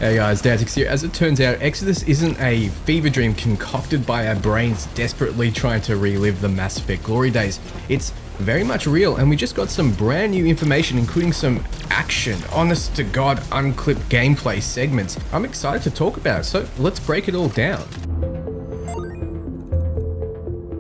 Hey guys, Dantix here. As it turns out, Exodus isn't a fever dream concocted by our brains desperately trying to relive the Mass Effect glory days. It's very much real, and we just got some brand new information, including some action, honest to God, unclipped gameplay segments. I'm excited to talk about it, so let's break it all down.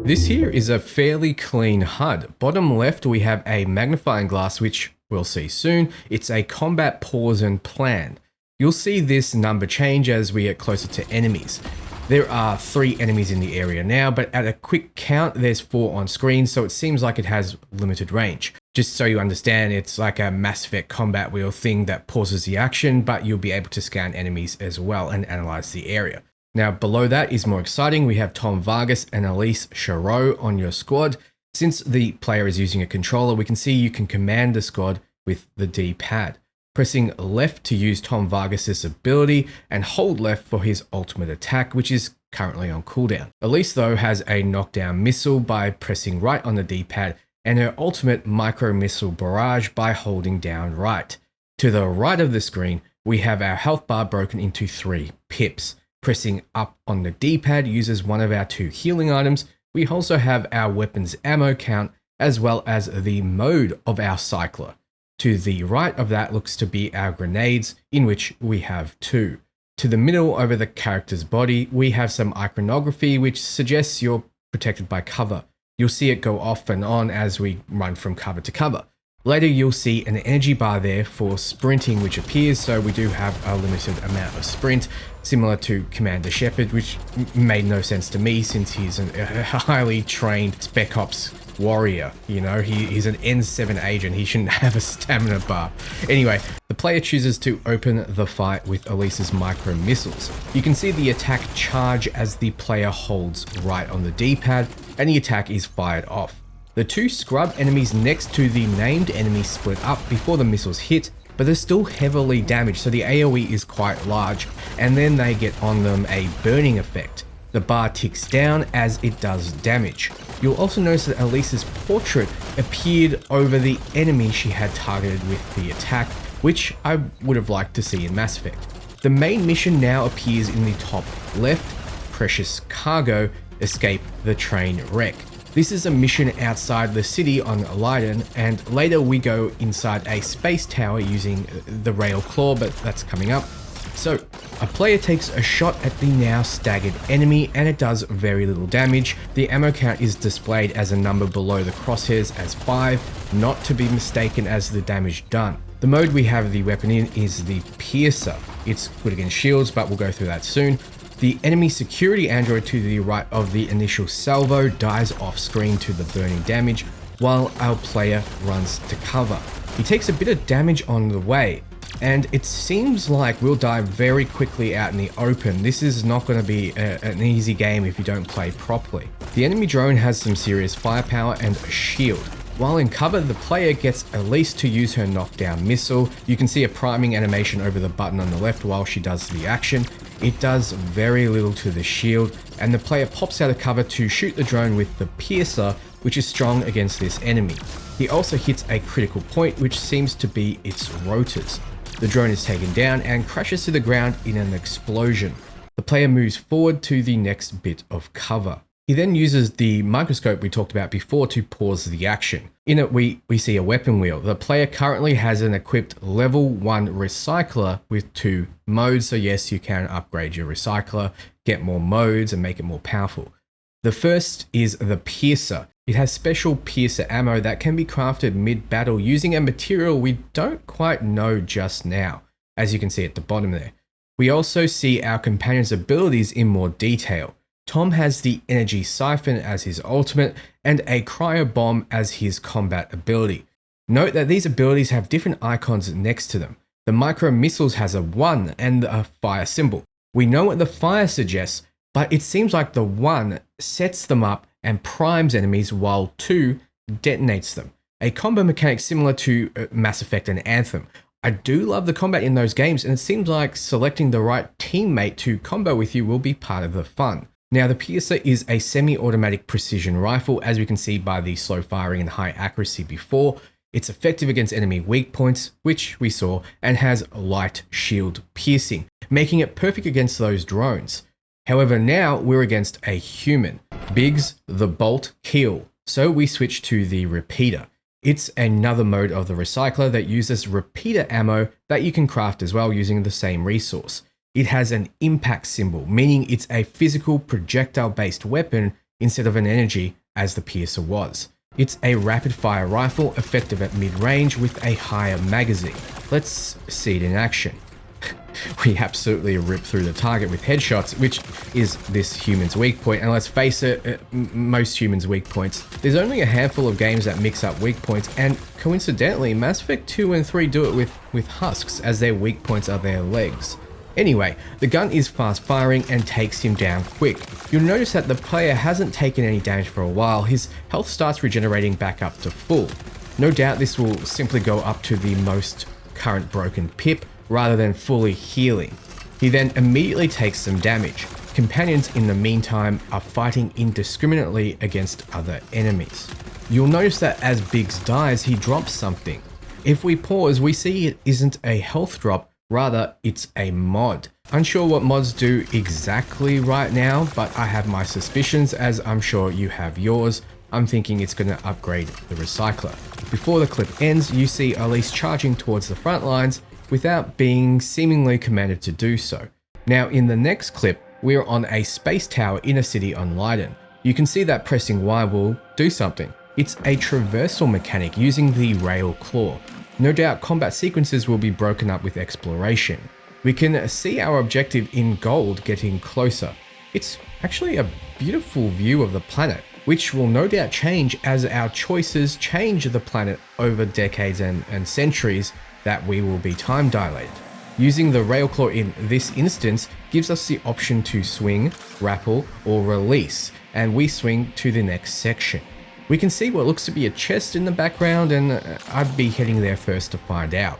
This here is a fairly clean HUD. Bottom left, we have a magnifying glass, which we'll see soon. It's a combat pause and plan. You'll see this number change as we get closer to enemies. There are 3 enemies in the area now, but at a quick count, there's 4 on screen, so it seems like it has limited range. Just so you understand, it's like a Mass Effect combat wheel thing that pauses the action, but you'll be able to scan enemies as well and analyze the area. Now, below that is more exciting. We have Tom Vargas and Elise Charot on your squad. Since the player is using a controller, we can see you can command the squad with the D-pad. Pressing left to use Tom Vargas' ability and hold left for his ultimate attack, which is currently on cooldown. Elise, though, has a knockdown missile by pressing right on the D-pad and her ultimate micro missile barrage by holding down right. To the right of the screen, we have our health bar broken into 3 pips. Pressing up on the D-pad uses one of our 2 healing items. We also have our weapons ammo count as well as the mode of our cycler. To the right of that looks to be our grenades, in which we have 2. To the middle over the character's body, we have some iconography which suggests you're protected by cover. You'll see it go off and on as we run from cover to cover. Later you'll see an energy bar there for sprinting which appears, so we do have a limited amount of sprint, similar to Commander Shepard, which made no sense to me since he's a highly trained Spec Ops warrior. You know, he's an N7 agent, he shouldn't have a stamina bar. Anyway, the player chooses to open the fight with Elise's micro missiles. You can see the attack charge as the player holds right on the D-pad and the attack is fired off. The 2 scrub enemies next to the named enemy split up before the missiles hit, but they're still heavily damaged, so the AoE is quite large, and then they get on them a burning effect. The bar ticks down as it does damage. You'll also notice that Elise's portrait appeared over the enemy she had targeted with the attack, which I would have liked to see in Mass Effect. The main mission now appears in the top left, Precious Cargo, escape the train wreck. This is a mission outside the city on Lydon, and later we go inside a space tower using the rail claw, but that's coming up. So, a player takes a shot at the now staggered enemy and it does very little damage. The ammo count is displayed as a number below the crosshairs as 5, not to be mistaken as the damage done. The mode we have the weapon in is the Piercer. It's good against shields, but we'll go through that soon. The enemy security android to the right of the initial salvo dies off screen to the burning damage while our player runs to cover. He takes a bit of damage on the way, and it seems like we'll die very quickly out in the open. This is not going to be an easy game if you don't play properly. The enemy drone has some serious firepower and a shield. While in cover, the player gets Elise to use her knockdown missile. You can see a priming animation over the button on the left while she does the action. It does very little to the shield, and the player pops out of cover to shoot the drone with the Piercer, which is strong against this enemy. He also hits a critical point, which seems to be its rotors. The drone is taken down and crashes to the ground in an explosion. The player moves forward to the next bit of cover. He then uses the microscope we talked about before to pause the action. In it, we see a weapon wheel. The player currently has an equipped level 1 recycler with 2 modes, so yes, you can upgrade your recycler, get more modes and make it more powerful. The first is the Piercer. It has special Piercer ammo that can be crafted mid-battle using a material we don't quite know just now, as you can see at the bottom there. We also see our companion's abilities in more detail. Tom has the energy siphon as his ultimate and a cryo bomb as his combat ability. Note that these abilities have different icons next to them. The micro missiles has a 1 and a fire symbol. We know what the fire suggests, but it seems like the 1 sets them up and primes enemies while 2 detonates them. A combo mechanic similar to Mass Effect and Anthem. I do love the combat in those games, and it seems like selecting the right teammate to combo with you will be part of the fun. Now, the Piercer is a semi-automatic precision rifle, as we can see by the slow firing and high accuracy before. It's effective against enemy weak points, which we saw, and has light shield piercing. making it perfect against those drones. However, now we're against a human. Biggs, the bolt kill. So we switch to the repeater. It's another mode of the recycler that uses repeater ammo that you can craft as well using the same resource. It has an impact symbol, meaning it's a physical projectile-based weapon instead of an energy as the piercer was. It's a rapid-fire rifle effective at mid-range with a higher magazine. Let's see it in action. We absolutely rip through the target with headshots, which is this human's weak point. And let's face it, most humans' weak points. There's only a handful of games that mix up weak points, and coincidentally, Mass Effect 2 and 3 do it with husks, as their weak points are their legs. Anyway, the gun is fast firing and takes him down quick. You'll notice that the player hasn't taken any damage for a while. His health starts regenerating back up to full. No doubt this will simply go up to the most current broken pip rather than fully healing. He then immediately takes some damage. Companions in the meantime are fighting indiscriminately against other enemies. You'll notice that as Biggs dies, he drops something. If we pause, we see it isn't a health drop, rather it's a mod. Unsure what mods do exactly right now, but I have my suspicions, as I'm sure you have yours. I'm thinking it's going to upgrade the recycler. Before the clip ends, you see Elise charging towards the front lines without being seemingly commanded to do so. Now in the next clip, we're on a space tower in a city on Lydon. You can see that pressing Y will do something. It's a traversal mechanic using the rail claw. No doubt combat sequences will be broken up with exploration. We can see our objective in gold getting closer. It's actually a beautiful view of the planet, which will no doubt change as our choices change the planet over decades and centuries that we will be time dilated. Using the rail claw in this instance gives us the option to swing, grapple, or release, and we swing to the next section. We can see what looks to be a chest in the background, and I'd be heading there first to find out.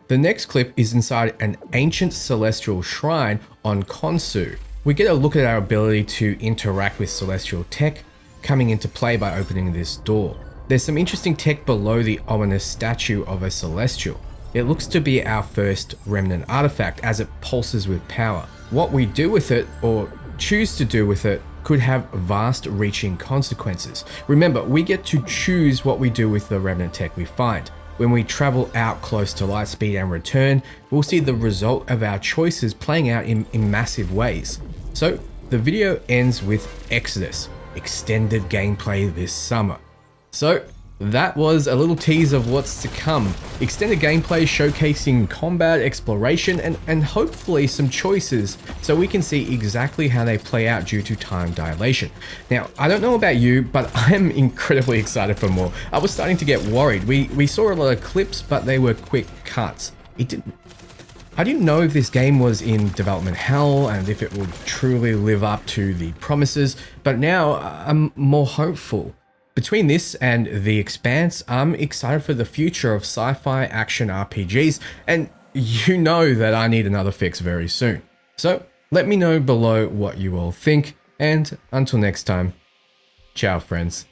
The next clip is inside an ancient celestial shrine on Khonsu. We get a look at our ability to interact with celestial tech coming into play by opening this door. There's some interesting tech below the ominous statue of a celestial. It looks to be our first remnant artifact as it pulses with power. What we do with it, or choose to do with it, could have vast reaching consequences. Remember, we get to choose what we do with the remnant tech we find. When we travel out close to light speed and return, we'll see the result of our choices playing out in massive ways. So the video ends with Exodus, extended gameplay this summer. So that was a little tease of what's to come. Extended gameplay showcasing combat, exploration, and hopefully some choices so we can see exactly how they play out due to time dilation. Now, I don't know about you, but I'm incredibly excited for more. I was starting to get worried. We saw a lot of clips, but they were quick cuts. I didn't know if this game was in development hell and if it would truly live up to the promises, but now I'm more hopeful. Between this and The Expanse, I'm excited for the future of sci-fi action RPGs, and you know that I need another fix very soon. So let me know below what you all think, and until next time, ciao friends.